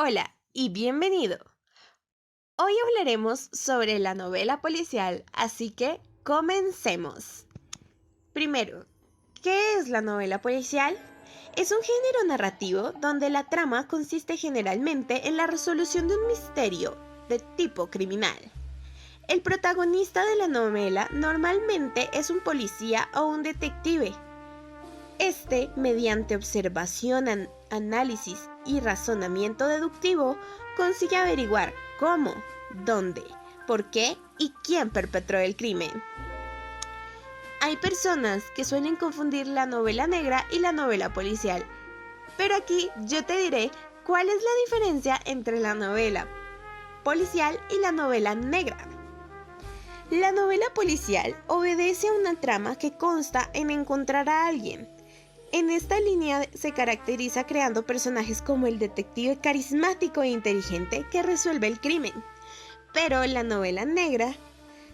Hola y bienvenido. Hoy hablaremos sobre la novela policial, así que comencemos. Primero, ¿qué es la novela policial? Es un género narrativo donde la trama consiste generalmente en la resolución de un misterio de tipo criminal. El protagonista de la novela normalmente es un policía o un detective. Mediante observación, análisis y razonamiento deductivo, consigue averiguar cómo, dónde, por qué y quién perpetró el crimen. Hay personas que suelen confundir la novela negra y la novela policial, pero aquí yo te diré cuál es la diferencia entre la novela policial y la novela negra. La novela policial obedece a una trama que consta en encontrar a alguien. En esta línea se caracteriza creando personajes como el detective carismático e inteligente que resuelve el crimen. Pero la novela negra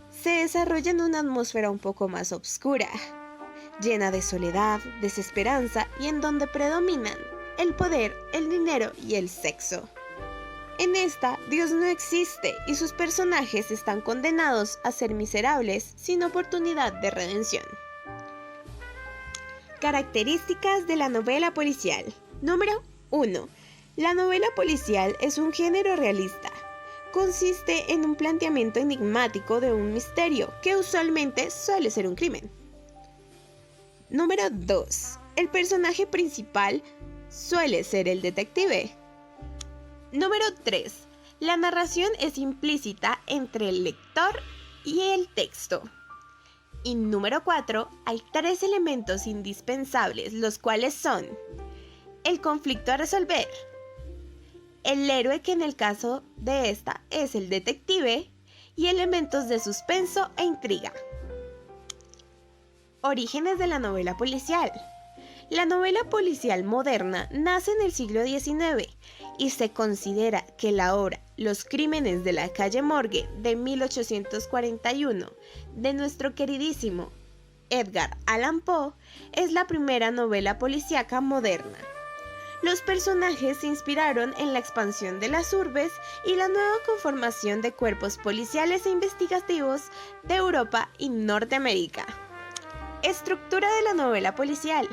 se desarrolla en una atmósfera un poco más oscura, llena de soledad, desesperanza y en donde predominan el poder, el dinero y el sexo. En esta, Dios no existe y sus personajes están condenados a ser miserables sin oportunidad de redención. Características de la novela policial. Número 1. La novela policial es un género realista. Consiste en un planteamiento enigmático de un misterio, que usualmente suele ser un crimen. Número 2. El personaje principal suele ser el detective. Número 3. La narración es implícita entre el lector y el texto. Y número 4, hay 3 elementos indispensables, los cuales son el conflicto a resolver, el héroe, que en el caso de esta es el detective, y elementos de suspenso e intriga. Orígenes de la novela policial. La novela policial moderna nace en el siglo XIX y se considera que la obra Los crímenes de la calle Morgue de 1841 de nuestro queridísimo Edgar Allan Poe es la primera novela policíaca moderna. Los personajes se inspiraron en la expansión de las urbes y la nueva conformación de cuerpos policiales e investigativos de Europa y Norteamérica. Estructura de la novela policial.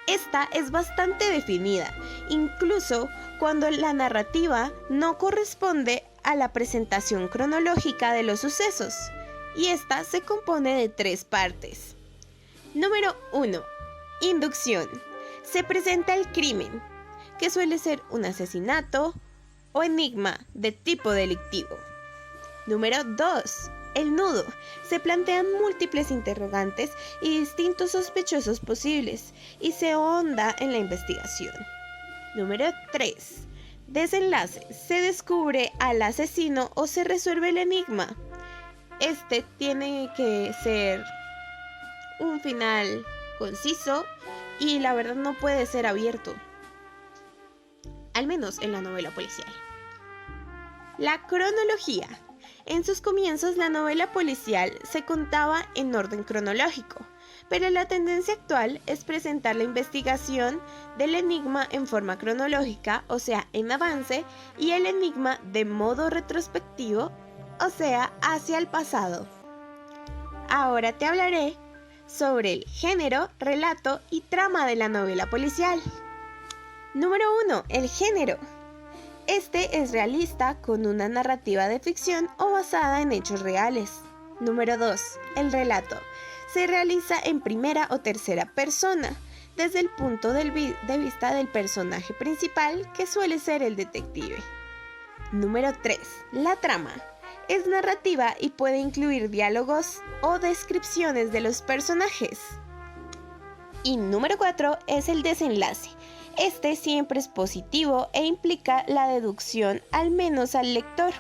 Esta es bastante definida, incluso cuando la narrativa no corresponde a la presentación cronológica de los sucesos, y esta se compone de 3 partes. Número 1. Inducción. Se presenta el crimen, que suele ser un asesinato o enigma de tipo delictivo. Número 2. El nudo. Se plantean múltiples interrogantes y distintos sospechosos posibles y se ahonda en la investigación. Número 3. Desenlace. Se descubre al asesino o se resuelve el enigma. Tiene que ser un final conciso y la verdad no puede ser abierto, al menos en la novela policial. La cronología. En sus comienzos, la novela policial se contaba en orden cronológico, pero la tendencia actual es presentar la investigación del enigma en forma cronológica, o sea, en avance, y el enigma de modo retrospectivo, o sea, hacia el pasado. Ahora te hablaré sobre el género, relato y trama de la novela policial. Número 1. El género. Es realista con una narrativa de ficción o basada en hechos reales. Número 2. El relato. Se realiza en primera o tercera persona, desde el punto de vista del personaje principal, que suele ser el detective. Número 3. La trama. Es narrativa y puede incluir diálogos o descripciones de los personajes. Y número 4 es el desenlace. Siempre es positivo e implica la deducción, al menos al lector.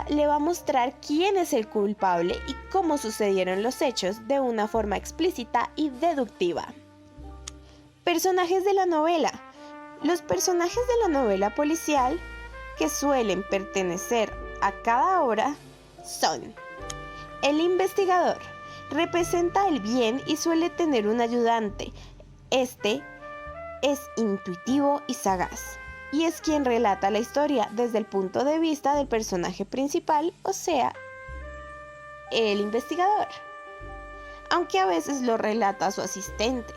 Le va a mostrar quién es el culpable y cómo sucedieron los hechos de una forma explícita y deductiva. Personajes de la novela. Los personajes de la novela policial, que suelen pertenecer a cada obra, son: el investigador. Representa el bien y suele tener un ayudante. Es intuitivo y sagaz. y es quien relata la historia desde el punto de vista del personaje principal, o sea, el investigador, aunque a veces lo relata su asistente.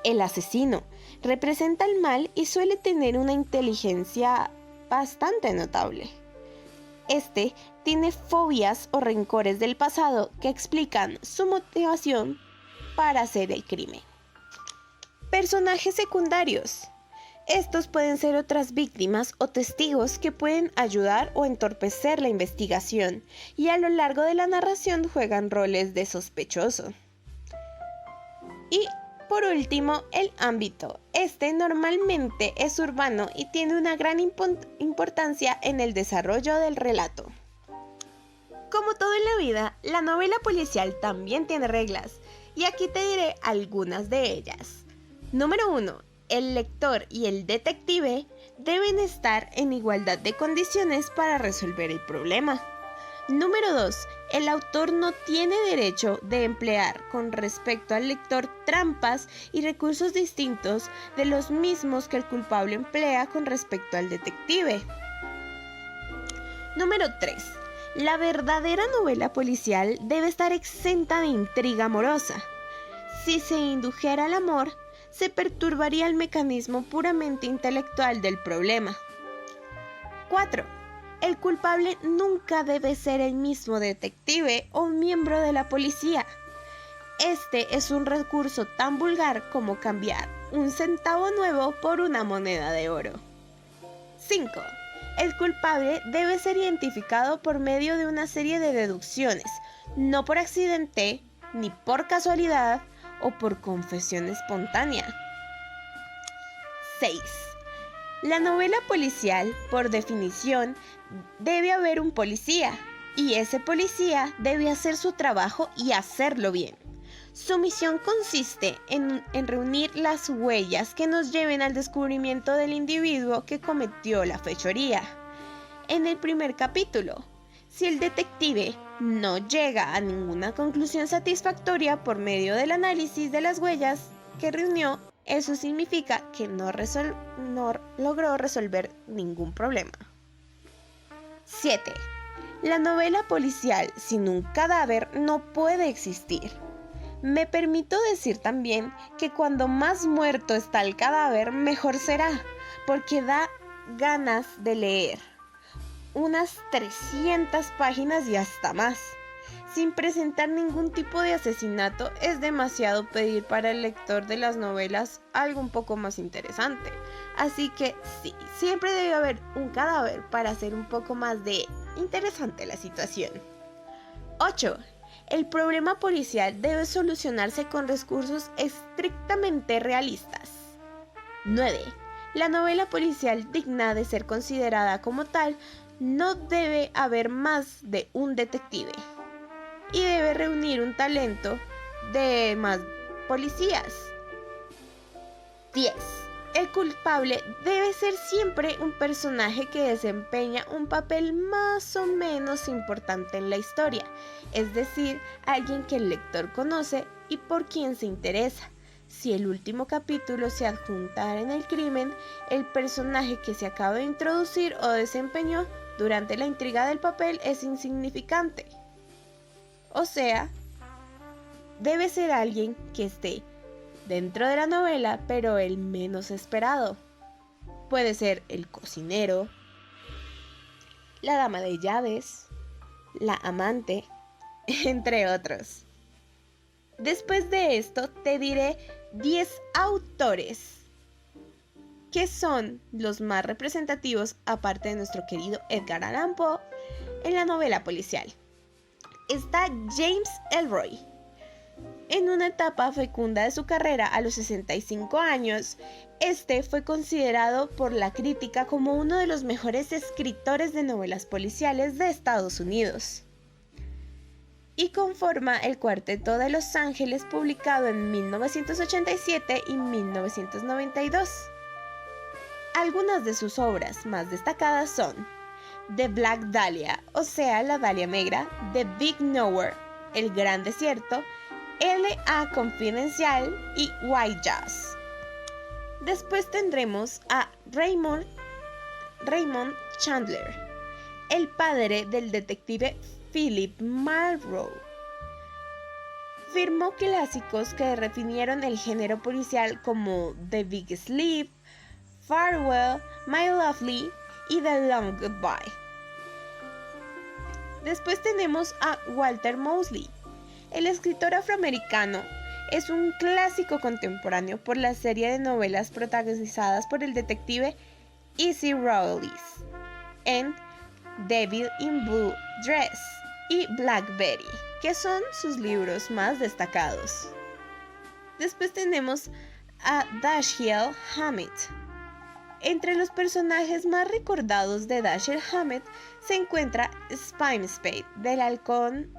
El asesino representa el mal y suele tener una inteligencia bastante notable. Este tiene fobias o rencores del pasado que explican su motivación para hacer el crimen. Personajes secundarios. Estos pueden ser otras víctimas o testigos que pueden ayudar o entorpecer la investigación y a lo largo de la narración juegan roles de sospechoso. Y por último, el ámbito. Este normalmente es urbano y tiene una gran importancia en el desarrollo del relato. Como todo en la vida, la novela policial también tiene reglas, y aquí te diré algunas de ellas. Número 1. El lector y el detective deben estar en igualdad de condiciones para resolver el problema. Número 2. El autor no tiene derecho de emplear con respecto al lector trampas y recursos distintos de los mismos que el culpable emplea con respecto al detective. Número 3. La verdadera novela policial debe estar exenta de intriga amorosa. Si se indujera al amor, se perturbaría el mecanismo puramente intelectual del problema. 4. El culpable nunca debe ser el mismo detective o miembro de la policía. Este es un recurso tan vulgar como cambiar un centavo nuevo por una moneda de oro. 5. El culpable debe ser identificado por medio de una serie de deducciones, no por accidente, ni por casualidad o por confesión espontánea. 6. La novela policial, por definición, debe haber un policía, y ese policía debe hacer su trabajo y hacerlo bien. Su misión consiste en reunir las huellas que nos lleven al descubrimiento del individuo que cometió la fechoría. En el primer capítulo, si el detective no llega a ninguna conclusión satisfactoria por medio del análisis de las huellas que reunió, eso significa que no logró resolver ningún problema. 7. La novela policial sin un cadáver no puede existir. Me permito decir también que cuando más muerto está el cadáver, mejor será, porque da ganas de leer. Unas 300 páginas y hasta más. Sin presentar ningún tipo de asesinato, es demasiado pedir para el lector de las novelas algo un poco más interesante. Así que sí, siempre debe haber un cadáver para hacer un poco más de interesante la situación. 8. El problema policial debe solucionarse con recursos estrictamente realistas. 9. La novela policial digna de ser considerada como tal no debe haber más de un detective y debe reunir un talento de más policías. 10. El culpable debe ser siempre un personaje que desempeña un papel más o menos importante en la historia, es decir, alguien que el lector conoce y por quien se interesa. Si el último capítulo se adjuntara en el crimen, el personaje que se acaba de introducir o desempeñó durante la intriga del papel es insignificante. O sea, debe ser alguien que esté dentro de la novela, pero el menos esperado. Puede ser el cocinero, la dama de llaves, la amante, entre otros. Después de esto te diré 10 autores que son los más representativos, aparte de nuestro querido Edgar Allan Poe, en la novela policial. Está James Ellroy. En una etapa fecunda de su carrera a los 65 años, este fue considerado por la crítica como uno de los mejores escritores de novelas policiales de Estados Unidos. Y conforma el Cuarteto de Los Ángeles, publicado en 1987 y 1992. Algunas de sus obras más destacadas son The Black Dahlia, o sea, la Dalia Negra, The Big Nowhere, El Gran Desierto, L.A. Confidencial y White Jazz. Después tendremos a Raymond Chandler, el padre del detective Philip Marlowe. Firmó clásicos que definieron el género policial como The Big Sleep, Farewell, My Lovely y The Long Goodbye. Después tenemos a Walter Mosley. El escritor afroamericano es un clásico contemporáneo por la serie de novelas protagonizadas por el detective Easy Rawlins en Devil in Blue Dress y Blackberry, que son sus libros más destacados. Después tenemos a Dashiell Hammett. Entre los personajes más recordados de Dashiell Hammett se encuentra Spime Spade del Halcón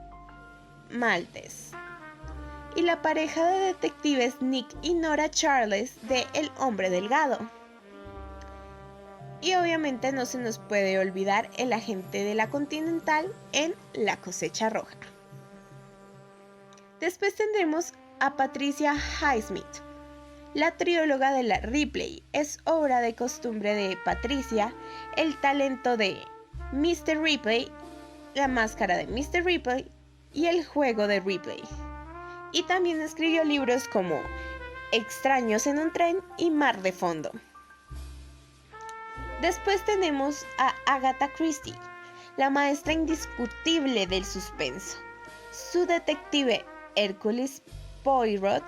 Maltés y la pareja de detectives Nick y Nora Charles de El Hombre Delgado. Y obviamente no se nos puede olvidar el agente de la Continental en La Cosecha Roja. Después tendremos a Patricia Highsmith. La trióloga de la Ripley es obra de costumbre de Patricia, el talento de Mr. Ripley, la máscara de Mr. Ripley y el juego de Ripley. Y también escribió libros como Extraños en un tren y Mar de fondo. Después tenemos a Agatha Christie, la maestra indiscutible del suspenso. Su detective Hercule Poirot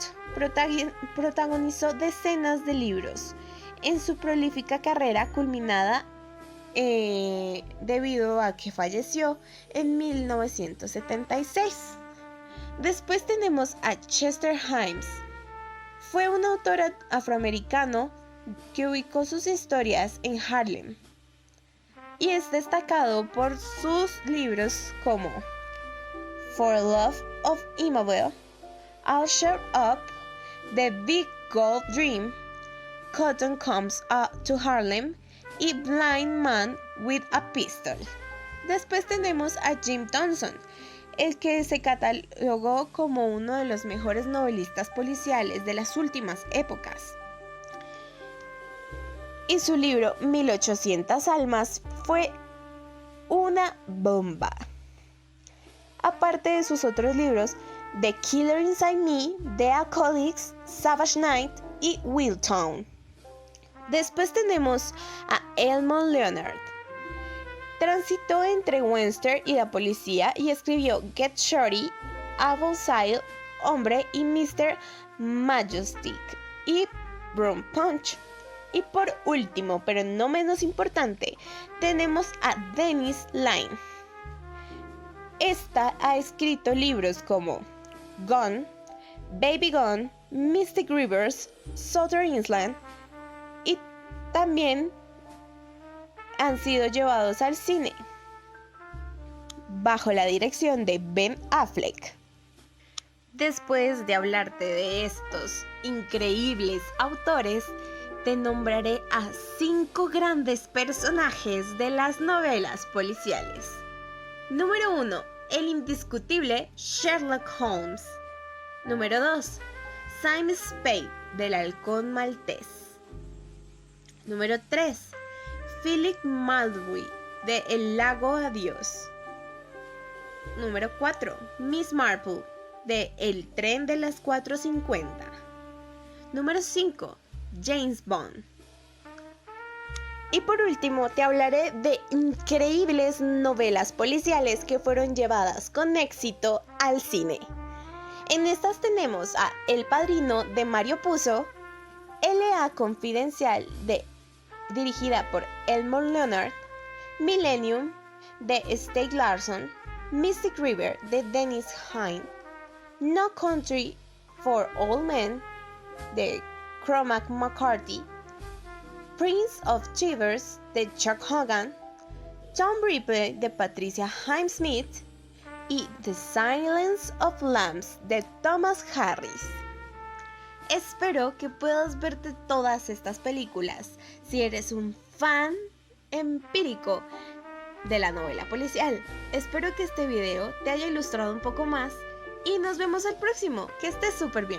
protagonizó decenas de libros en su prolífica carrera culminada debido a que falleció en 1976. Después tenemos a Chester Himes. Fue un autor afroamericano que ubicó sus historias en Harlem y es destacado por sus libros como For Love of Immobile, I'll Show Up, The Big Gold Dream, Cotton Comes to Harlem y Blind Man with a Pistol. Después tenemos a Jim Thompson, el que se catalogó como uno de los mejores novelistas policiales de las últimas épocas. Y su libro 1800 almas fue una bomba. Aparte de sus otros libros, The Killer Inside Me, The Alcoholics, Savage Night y Willtown. Después tenemos a Elmore Leonard. Transitó entre Western y la policía y escribió Get Shorty, Apple Cider, Hombre y Mr. Majestic y Broom Punch. Y por último, pero no menos importante, tenemos a Denise Line. Esta ha escrito libros como Gone, Baby Gone, Mystic Rivers, Southern Island y también han sido llevados al cine bajo la dirección de Ben Affleck. Después de hablarte de estos increíbles autores, te nombraré a 5 grandes personajes de las novelas policiales. Número 1. El indiscutible Sherlock Holmes. Número 2. Simon Spade del Halcón Maltés. Número 3. Philip Marlowe de El Lago Adiós. Número 4. Miss Marple de El Tren de las 4:50. Número 5. James Bond. Y por último te hablaré de increíbles novelas policiales que fueron llevadas con éxito al cine. En estas tenemos a El Padrino de Mario Puzo, L.A. Confidencial dirigida por Elmore Leonard, Millennium de Stieg Larsson, Mystic River de Dennis Hine, No Country for Old Men de Cormac McCarthy, Prince of Thieves de Chuck Hogan, Tom Ripley de Patricia Highsmith y The Silence of Lambs de Thomas Harris. Espero que puedas verte todas estas películas si eres un fan empírico de la novela policial. Espero que este video te haya ilustrado un poco más y nos vemos al próximo. Que estés súper bien.